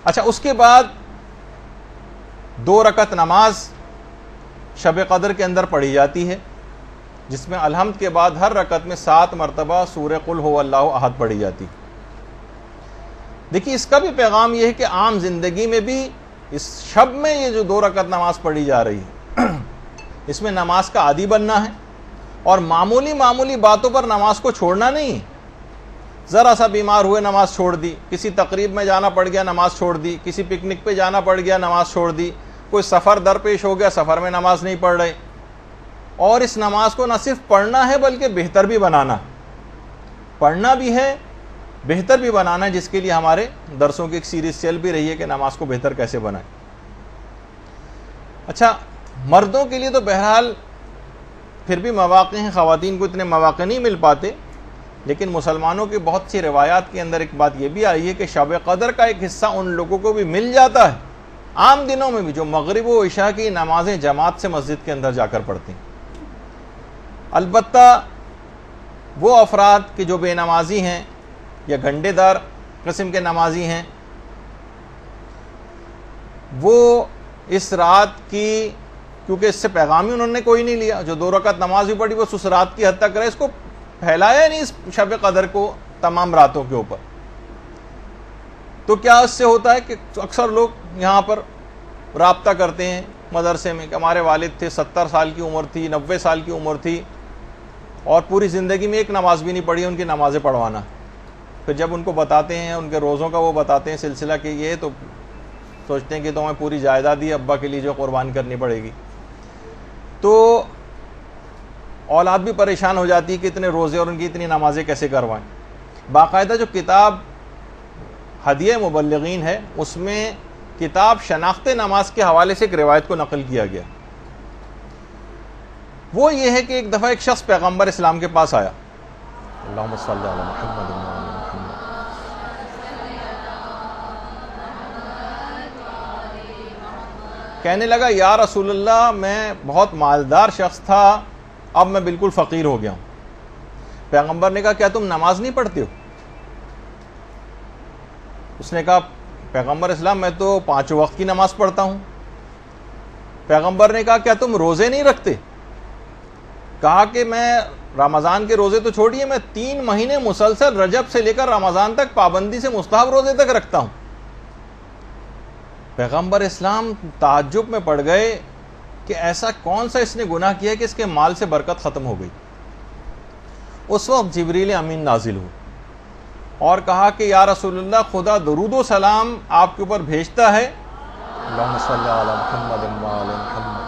اچھا، اس کے بعد 2 رکعت نماز شب قدر کے اندر پڑھی جاتی ہے، جس میں الحمد کے بعد ہر رکعت میں 7 مرتبہ سورہ قل هو اللہ احد پڑھی جاتی۔ دیکھیے، اس کا بھی پیغام یہ ہے کہ عام زندگی میں بھی اس شب میں یہ جو 2 رکعت نماز پڑھی جا رہی ہے، اس میں نماز کا عادی بننا ہے، اور معمولی باتوں پر نماز کو چھوڑنا نہیں ہے۔ ذرا سا بیمار ہوئے نماز چھوڑ دی، کسی تقریب میں جانا پڑ گیا نماز چھوڑ دی، کسی پکنک پہ جانا پڑ گیا نماز چھوڑ دی، کوئی سفر درپیش ہو گیا سفر میں نماز نہیں پڑھ رہے۔ اور اس نماز کو نہ صرف پڑھنا ہے بلکہ بہتر بھی بنانا ہے، پڑھنا بھی ہے، بہتر بھی بنانا ہے، جس کے لیے ہمارے درسوں کی ایک سیریز چل بھی رہی ہے کہ نماز کو بہتر کیسے بنائیں۔ اچھا، مردوں کے لیے تو بہرحال پھر بھی مواقع ہیں، خواتین کو اتنے مواقع نہیں مل پاتے، لیکن مسلمانوں کی بہت سی روایات کے اندر ایک بات یہ بھی آئی ہے کہ شب قدر کا ایک حصہ ان لوگوں کو بھی مل جاتا ہے عام دنوں میں بھی، جو مغرب و عشاء کی نمازیں جماعت سے مسجد کے اندر جا کر پڑھتے ہیں۔ البتہ وہ افراد کہ جو بے نمازی ہیں یا گھنٹے دار قسم کے نمازی ہیں، وہ اس رات کی، کیونکہ اس سے پیغام ہی انہوں نے کوئی نہیں لیا، جو 2 رکعت نماز بھی پڑھی بس اس رات کی حد تک رہے، اس کو پھیلایا نہیں اس شب قدر کو تمام راتوں کے اوپر۔ تو کیا اس سے ہوتا ہے کہ اکثر لوگ یہاں پر رابطہ کرتے ہیں مدرسے میں کہ ہمارے والد تھے، 70 سال کی عمر تھی، 90 سال کی عمر تھی، اور پوری زندگی میں ایک نماز بھی نہیں پڑھی، ان کی نمازیں پڑھوانا۔ پھر جب ان کو بتاتے ہیں، ان کے روزوں کا وہ بتاتے ہیں سلسلہ کہ یہ، تو سوچتے ہیں کہ تمہیں پوری جائیداد ہی ابا کے لیے جو قربان کرنی پڑے گی۔ تو اولاد بھی پریشان ہو جاتی ہے کہ اتنے روزے اور ان کی اتنی نمازیں کیسے کروائیں۔ باقاعدہ جو کتاب ہدیہ مبلغین ہے، اس میں کتاب شناخت نماز کے حوالے سے ایک روایت کو نقل کیا گیا۔ وہ یہ ہے کہ ایک دفعہ ایک شخص پیغمبر اسلام کے پاس آیا، اللہم صلی علی محمد و علی محمد، کہنے لگا یا رسول اللہ، میں بہت مالدار شخص تھا، اب میں بالکل فقیر ہو گیا ہوں۔ پیغمبر نے کہا کیا تم نماز نہیں پڑھتے ہو؟ اس نے کہا پیغمبر اسلام میں تو 5 وقت کی نماز پڑھتا ہوں۔ پیغمبر نے کہا کیا تم روزے نہیں رکھتے؟ کہا کہ میں رمضان کے روزے تو چھوڑیے، میں 3 مہینے مسلسل رجب سے لے کر رمضان تک پابندی سے مستحب روزے تک رکھتا ہوں۔ پیغمبر اسلام تعجب میں پڑ گئے کہ ایسا کون سا اس نے گناہ کیا کہ اس کے مال سے برکت ختم ہو گئی۔ اس وقت جبریل امین نازل ہوئے اور کہا کہ یا رسول اللہ، خدا درود و سلام آپ کے اوپر بھیجتا ہے، اللہم صلی علی محمد و علی محمد،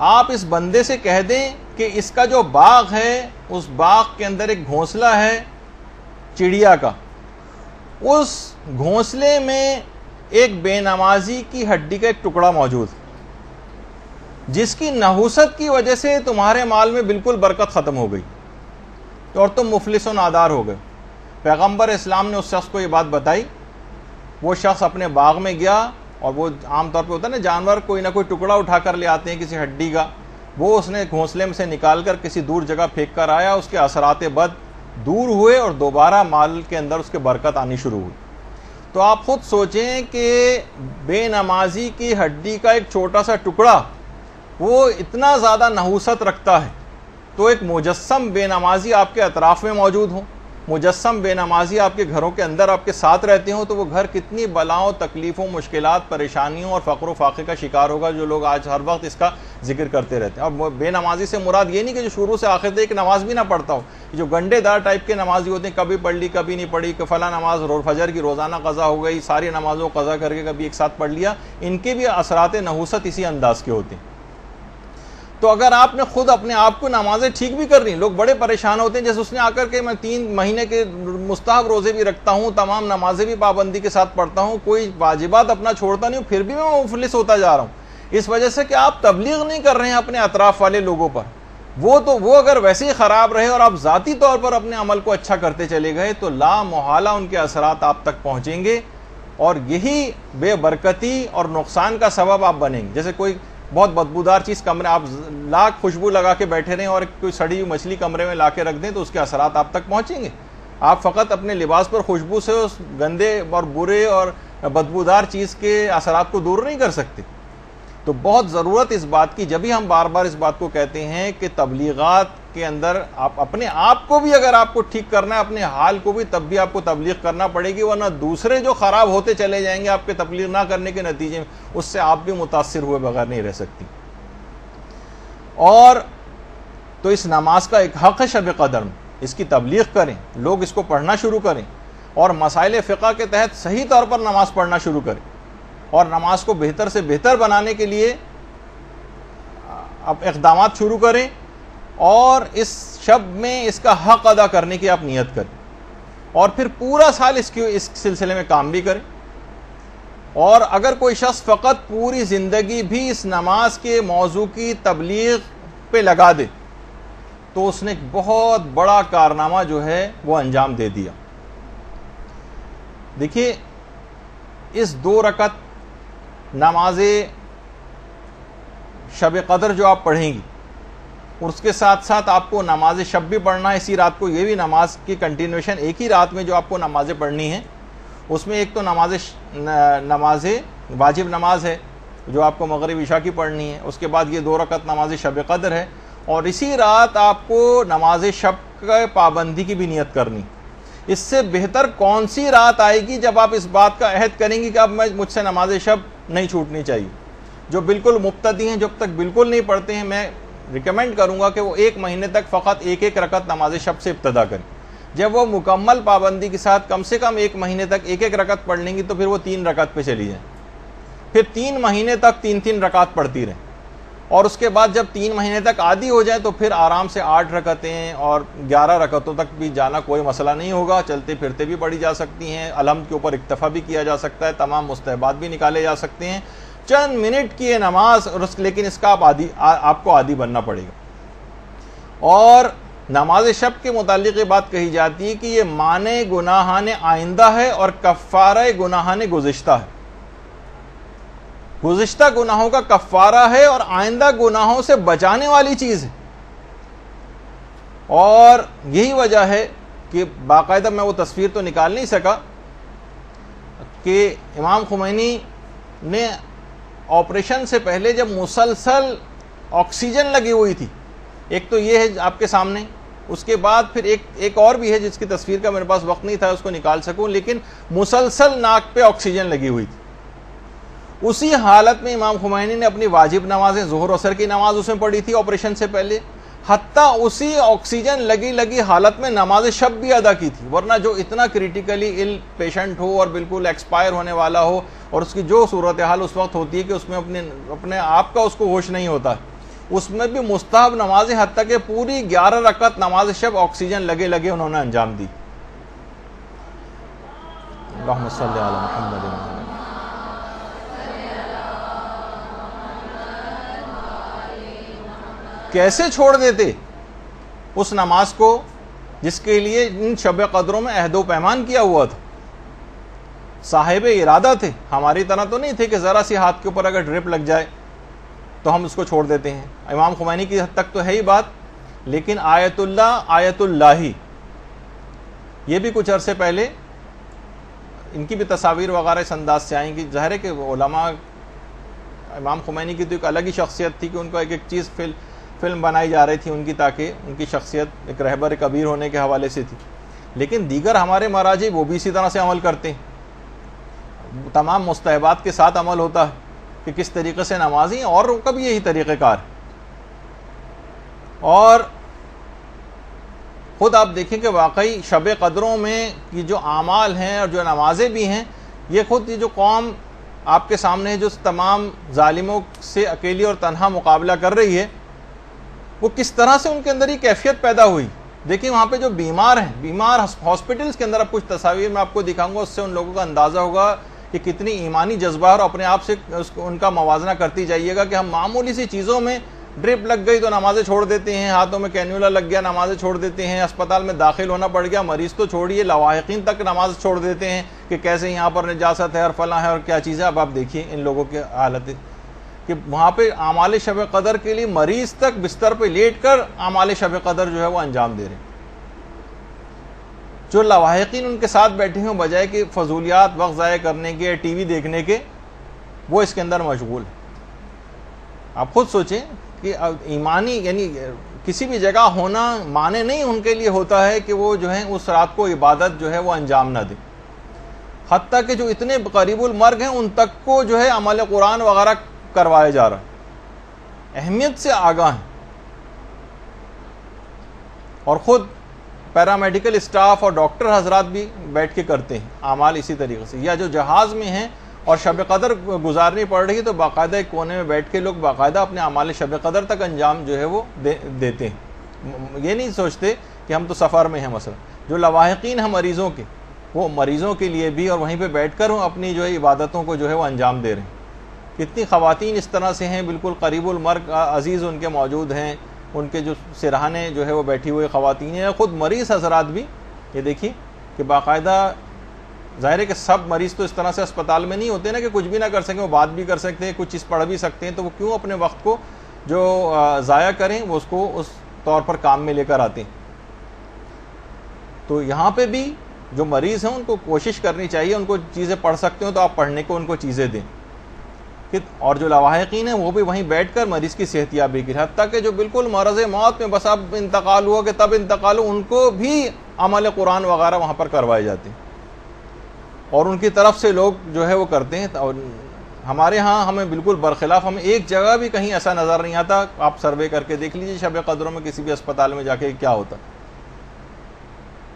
آپ اس بندے سے کہہ دیں کہ اس کا جو باغ ہے، اس باغ کے اندر ایک گھونسلہ ہے چڑیا کا، اس گھونسلے میں ایک بے نمازی کی ہڈی کا ایک ٹکڑا موجود ہے، جس کی نحوست کی وجہ سے تمہارے مال میں بالکل برکت ختم ہو گئی اور تم مفلس و نادار ہو گئے۔ پیغمبر اسلام نے اس شخص کو یہ بات بتائی۔ وہ شخص اپنے باغ میں گیا، اور وہ عام طور پہ ہوتا ہے نا، جانور کوئی نہ کوئی ٹکڑا اٹھا کر لے آتے ہیں کسی ہڈی کا، وہ اس نے گھونسلے میں سے نکال کر کسی دور جگہ پھینک کر آیا، اس کے اثرات بد دور ہوئے اور دوبارہ مال کے اندر اس کے برکت آنی شروع ہوئی۔ تو آپ خود سوچیں کہ بے نمازی کی ہڈی کا ایک چھوٹا سا ٹکڑا وہ اتنا زیادہ نحوست رکھتا ہے، تو ایک مجسم بے نمازی آپ کے اطراف میں موجود ہو، مجسم بے نمازی آپ کے گھروں کے اندر آپ کے ساتھ رہتے ہوں، تو وہ گھر کتنی بلاؤں، تکلیفوں، مشکلات، پریشانیوں اور فقر و فاقے کا شکار ہوگا، جو لوگ آج ہر وقت اس کا ذکر کرتے رہتے ہیں۔ اور بے نمازی سے مراد یہ نہیں کہ جو شروع سے آخر تک نماز بھی نہ پڑھتا ہو، جو گنڈے دار ٹائپ کے نمازی ہوتے ہیں، کبھی پڑھ لی کبھی نہیں پڑھی، کہ فلاں نماز فجر کی روزانہ قضا ہو گئی، ساری نمازوں قضا کر کے کبھی ایک ساتھ پڑھ لیا، ان کے بھی اثرات نحوست اسی انداز کے ہوتے ہیں۔ تو اگر آپ نے خود اپنے آپ کو نمازیں ٹھیک بھی کر رہی، لوگ بڑے پریشان ہوتے ہیں، جیسے اس نے آ کر کے میں 3 مہینے کے مستحب روزے بھی رکھتا ہوں، تمام نمازیں بھی پابندی کے ساتھ پڑھتا ہوں، کوئی واجبات اپنا چھوڑتا نہیں ہوں، پھر بھی میں مفلس ہوتا جا رہا ہوں، اس وجہ سے کہ آپ تبلیغ نہیں کر رہے ہیں اپنے اطراف والے لوگوں پر۔ وہ اگر ویسے ہی خراب رہے اور آپ ذاتی طور پر اپنے عمل کو اچھا کرتے چلے گئے، تو لا محالہ ان کے اثرات آپ تک پہنچیں گے، اور یہی بے برکتی اور نقصان کا سبب آپ بنیں گے۔ جیسے کوئی بہت بدبودار چیز کمرے، آپ لاکھ خوشبو لگا کے بیٹھے رہیں اور کوئی سڑی ہوئی مچھلی کمرے میں لا کے رکھ دیں تو اس کے اثرات آپ تک پہنچیں گے؟ آپ فقط اپنے لباس پر خوشبو سے اس گندے اور برے اور بدبودار چیز کے اثرات کو دور نہیں کر سکتے۔ تو بہت ضرورت اس بات کی، جب ہی ہم بار بار اس بات کو کہتے ہیں کہ تبلیغات کے اندر آپ اپنے آپ کو بھی، اگر آپ کو ٹھیک کرنا ہے اپنے حال کو بھی، تب بھی آپ کو تبلیغ کرنا پڑے گی، ورنہ دوسرے جو خراب ہوتے چلے جائیں گے آپ کے تبلیغ نہ کرنے کے نتیجے میں، اس سے آپ بھی متاثر ہوئے بغیر نہیں رہ سکتی۔ اور تو اس نماز کا ایک حق ہے شب قدر میں، اس کی تبلیغ کریں، لوگ اس کو پڑھنا شروع کریں اور مسائل فقہ کے تحت صحیح طور پر نماز پڑھنا شروع کریں، اور نماز کو بہتر سے بہتر بنانے کے لیے اب اقدامات شروع کریں، اور اس شب میں اس کا حق ادا کرنے کی آپ نیت کریں، اور پھر پورا سال اس سلسلے میں کام بھی کریں۔ اور اگر کوئی شخص فقط پوری زندگی بھی اس نماز کے موضوع کی تبلیغ پہ لگا دے تو اس نے ایک بہت بڑا کارنامہ جو ہے وہ انجام دے دیا۔ دیکھیے، اس 2 رکعت نماز شب قدر جو آپ پڑھیں گی، اور اس کے ساتھ ساتھ آپ کو نماز شب بھی پڑھنا ہے اسی رات کو، یہ بھی نماز کی کنٹینیوشن ایک ہی رات میں جو آپ کو نمازیں پڑھنی ہیں، اس میں ایک تو نماز واجب نماز ہے جو آپ کو مغرب عشاء کی پڑھنی ہے، اس کے بعد یہ 2 رکعت نماز شب قدر ہے، اور اسی رات آپ کو نماز شب کا پابندی کی بھی نیت کرنی۔ اس سے بہتر کون سی رات آئے گی جب آپ اس بات کا عہد کریں گی کہ اب مجھ سے نماز شب نہیں چھوٹنی چاہیے؟ جو بالکل مبتدی ہیں، جب تک بالکل نہیں پڑھتے ہیں، میں ریکمینڈ کروں گا کہ وہ 1 مہینے تک فقط 1 رکعت نماز شب سے ابتدا کریں۔ جب وہ مکمل پابندی کے ساتھ کم سے کم 1 مہینے تک 1 رکعت پڑھ لیں گی تو پھر وہ 3 رکعت پہ چلی جائیں، پھر 3 مہینے تک 3 رکعت پڑھتی رہیں، اور اس کے بعد جب 3 مہینے تک عادی ہو جائے تو پھر آرام سے 8 رکعتیں اور 11 رکعتوں تک بھی جانا کوئی مسئلہ نہیں ہوگا، چلتے پھرتے بھی پڑھی جا سکتی ہیں، الحمد کے اوپر اکتفا بھی کیا جا سکتا ہے، تمام مستحبات بھی نکالے جا سکتے ہیں، چند منٹ کی یہ نماز، لیکن اس کا آپ کو عادی بننا پڑے گا۔ اور نماز شب کے متعلق یہ بات کہی جاتی ہے کہ یہ معنی گناہان آئندہ ہے اور کفارہ گناہان گزشتہ ہے، گزشتہ گناہوں کا کفارہ ہے اور آئندہ گناہوں سے بچانے والی چیز ہے۔ اور یہی وجہ ہے کہ باقاعدہ میں وہ تصویر تو نکال نہیں سکا کہ امام خمینی نے آپریشن سے پہلے جب مسلسل آکسیجن لگی ہوئی تھی، ایک تو یہ ہے آپ کے سامنے، اس کے بعد پھر ایک اور بھی ہے جس کی تصویر کا میرے پاس وقت نہیں تھا اس کو نکال سکوں، لیکن مسلسل ناک پہ آکسیجن لگی ہوئی تھی۔ اسی حالت میں امام خمینی نے اپنی واجب نمازیں، ظہر اثر کی نماز اس میں پڑھی تھی آپریشن سے پہلے، حتیٰ اسی آکسیجن لگی حالت میں نماز شب بھی ادا کی تھی، ورنہ جو اتنا کریٹیکلی ال پیشنٹ ہو اور بالکل ایکسپائر ہونے والا ہو، اور اس کی جو صورتحال اس وقت ہوتی ہے کہ اس میں اپنے آپ کا اس کو ہوش نہیں ہوتا، اس میں بھی مستحب نمازیں حتیٰ کہ پوری 11 رکعت نماز شب آکسیجن لگے انہوں نے انجام دی۔ اللہم صلی علی محمد۔ کیسے چھوڑ دیتے اس نماز کو جس کے لیے ان شب قدروں میں عہد و پیمان کیا ہوا تھا؟ صاحب ارادہ تھے، ہماری طرح تو نہیں تھے کہ ذرا سی ہاتھ کے اوپر اگر ڈرپ لگ جائے تو ہم اس کو چھوڑ دیتے ہیں۔ امام خمینی کی حد تک تو ہے ہی بات، لیکن آیت اللہ یہ بھی کچھ عرصے پہلے ان کی بھی تصاویر وغیرہ اس انداز سے آئیں گی۔ ظاہر ہے کہ علماء، امام خمینی کی تو ایک الگ ہی شخصیت تھی کہ ان کو ایک چیز فلم بنائی جا رہی تھی ان کی، تاکہ ان کی شخصیت ایک رہبر کبیر ہونے کے حوالے سے تھی، لیکن دیگر ہمارے مراجع وہ بھی اسی طرح سے عمل کرتے ہیں، تمام مستحبات کے ساتھ عمل ہوتا ہے کہ کس طریقے سے نمازی، اور کا بھی یہی طریقہ کار۔ اور خود آپ دیکھیں کہ واقعی شب قدروں میں یہ جو اعمال ہیں اور جو نمازیں بھی ہیں، یہ خود یہ جو قوم آپ کے سامنے ہے جو تمام ظالموں سے اکیلی اور تنہا مقابلہ کر رہی ہے، وہ کس طرح سے ان کے اندر یہ کیفیت پیدا ہوئی۔ دیکھیں وہاں پہ جو بیمار ہیں، بیمار ہاسپٹلس کے اندر، اب کچھ تصاویر میں آپ کو دکھاؤں گا، اس سے ان لوگوں کا اندازہ ہوگا کہ کتنی ایمانی جذبہ اور اپنے آپ سے ان کا موازنہ کرتی جائیے گا کہ ہم معمولی سی چیزوں میں ڈرپ لگ گئی تو نمازیں چھوڑ دیتے ہیں، ہاتھوں میں کینیولا لگ گیا نمازیں چھوڑ دیتے ہیں، اسپتال میں داخل ہونا پڑ گیا، مریض تو چھوڑیے لواحقین تک نماز چھوڑ دیتے ہیں کہ کیسے یہاں پر نجاست ہے اور فلاں ہے اور کیا چیز ہے۔ اب آپ دیکھیے ان لوگوں کی حالت کہ وہاں پہ اعمال شب قدر کے لیے مریض تک بستر پہ لیٹ کر اعمال شب قدر جو ہے وہ انجام دے رہے ہیں. جو لواحقین ان کے ساتھ بیٹھے ہیں بجائے کہ فضولیات وقت ضائع کرنے کے ٹی وی دیکھنے کے وہ اس کے اندر مشغول ہیں. آپ خود سوچیں کہ ایمانی یعنی کسی بھی جگہ ہونا معنی نہیں ان کے لیے ہوتا ہے کہ وہ جو ہے اس رات کو عبادت جو ہے وہ انجام نہ دے. حتیٰ کہ جو اتنے قریب المرگ ہیں ان تک کو جو ہے عمل قرآن وغیرہ کروایا جا رہا ہے، اہمیت سے آگاہ ہیں. اور خود پیرامیڈیکل اسٹاف اور ڈاکٹر حضرات بھی بیٹھ کے کرتے ہیں اعمال اسی طریقے سے. یا جو جہاز میں ہیں اور شب قدر گزارنی پڑ رہی ہے تو باقاعدہ ایک کونے میں بیٹھ کے لوگ باقاعدہ اپنے اعمال شب قدر تک انجام جو ہے وہ دیتے ہیں. یہ نہیں سوچتے کہ ہم تو سفر میں ہیں. مثلا جو لواحقین ہیں مریضوں کے، وہ مریضوں کے لیے بھی اور وہیں پہ بیٹھ کر اپنی جو ہے عبادتوں کو جو ہے وہ انجام دے رہے ہیں. کتنی خواتین اس طرح سے ہیں بالکل قریب المرگ عزیز ان کے موجود ہیں، ان کے جو سرہانے جو ہے وہ بیٹھی ہوئی خواتین ہیں. خود مریض حضرات بھی یہ دیکھیے کہ باقاعدہ، ظاہر ہے کہ سب مریض تو اس طرح سے اسپتال میں نہیں ہوتے نا کہ کچھ بھی نہ کر سکیں، وہ بات بھی کر سکتے ہیں، کچھ چیز پڑھ بھی سکتے ہیں، تو وہ کیوں اپنے وقت کو جو ضائع کریں، وہ اس کو اس طور پر کام میں لے کر آتے ہیں. تو یہاں پہ بھی جو مریض ہیں ان کو کوشش کرنی چاہیے، ان کو چیزیں پڑھ سکتے ہوں تو آپ پڑھنے کو ان کو چیزیں دیں. اور جو لواحقین ہیں وہ بھی وہیں بیٹھ کر مریض کی صحت یابی کی، حتیٰ کہ جو بالکل مرض موت میں بس اب انتقال ہوا کہ تب انتقال ہو، ان کو بھی عمل قرآن وغیرہ وہاں پر کروائے جاتے ہیں اور ان کی طرف سے لوگ جو ہے وہ کرتے ہیں. اور ہمارے ہاں ہمیں بالکل برخلاف، ہمیں ایک جگہ بھی کہیں ایسا نظر نہیں آتا. آپ سروے کر کے دیکھ لیجیے شب قدروں میں کسی بھی اسپتال میں جا کے کیا ہوتا.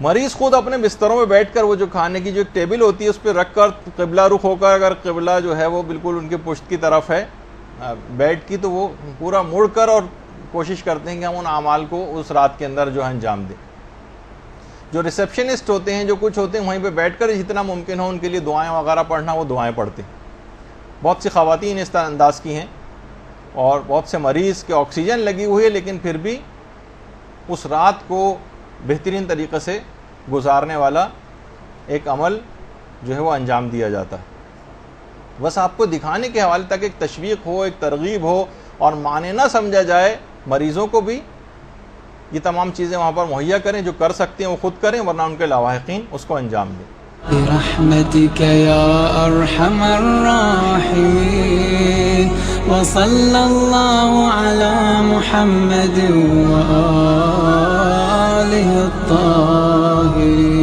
مریض خود اپنے بستروں میں بیٹھ کر وہ جو کھانے کی جو ایک ٹیبل ہوتی ہے اس پہ رکھ کر قبلہ رخ ہو کر، اگر قبلہ جو ہے وہ بالکل ان کے پشت کی طرف ہے بیڈ کی، تو وہ پورا مڑ کر اور کوشش کرتے ہیں کہ ہم ان اعمال کو اس رات کے اندر جو ہے انجام دیں. جو ریسیپشنسٹ ہوتے ہیں، جو کچھ ہوتے ہیں، وہیں پہ بیٹھ کر جتنا ممکن ہو ان کے لیے دعائیں وغیرہ پڑھنا، وہ دعائیں پڑھتے ہیں. بہت سی خواتین اس طرح انداز کی ہیں اور بہت سے مریض کے آکسیجن لگی ہوئی ہے، لیکن پھر بھی اس رات کو بہترین طریقے سے گزارنے والا ایک عمل جو ہے وہ انجام دیا جاتا ہے. بس آپ کو دکھانے کے حوالے تک ایک تشویق ہو، ایک ترغیب ہو اور معنی نہ سمجھا جائے. مریضوں کو بھی یہ تمام چیزیں وہاں پر مہیا کریں، جو کر سکتے ہیں وہ خود کریں، ورنہ ان کے لواحقین اس کو انجام دیں. برحمتك يا أرحم الراحمين وصلى الله على محمد وآله الطاهرين.